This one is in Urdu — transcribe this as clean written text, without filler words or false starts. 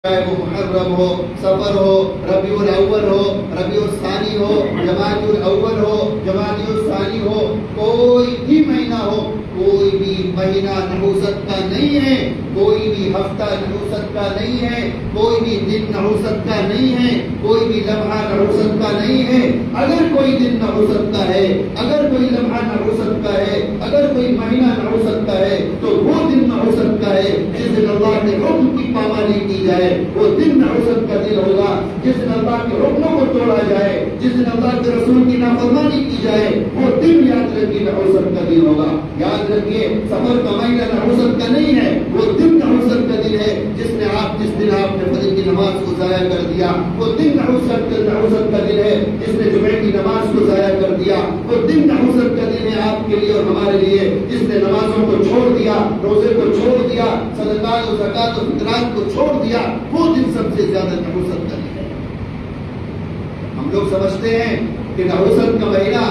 چاہے وہ محرم ہو، سفر ہو، ربیع الاول ہو، ربیع الثانی ہو، جمادی الاول ہو، جمادی الثانی ہو، کوئی بھی مہینہ ہو، کوئی بھی مہینہ نحوست کا نہیں ہے، کوئی بھی ہفتہ نحوست کا نہیں ہے، کوئی بھی دن نحوست کا نہیں ہے، کوئی بھی لمحہ نحوست کا نہیں ہے۔ اگر کوئی دن نحوست کا ہے، اگر کوئی لمحہ نحوست کا ہے، اگر کوئی مہینہ نحوست کا ہے، تو وہ دن نحوست کا ہے جس دن اللہ کے حکم کی پامالی کی جائے، وہ دن نحوست کا دن ہوگا۔ جس دن اللہ کے حکموں کو توڑا جائے، جس دن اللہ کے رسول کی نافرمانی کی جائے، وہ دن یاد رکھیے نحوست کا دن ہوگا۔ یاد رکھیے سفر کا مہینہ نحوست کا نہیں ہے، وہ دن نحوست کا دن ہے۔ جس دن آپ نے فجر کی نماز کو ضائع کر دیا، وہ دن نحوست کا دن ہے۔ جس نے جمعے کی نماز کو ضائع کر دیا، وہ دن نحوست کا دن ہے آپ کے لیے اور ہمارے لیے۔ جس نے نمازوں کو چھوڑ دیا، روزے کو چھوڑ دیا، صدقات و زکات و فطرات کو چھوڑ دیا، وہ دن سب سے زیادہ نحوست کا دن ہے۔ ہم لوگ سمجھتے ہیں کہ نحوست کا مہینہ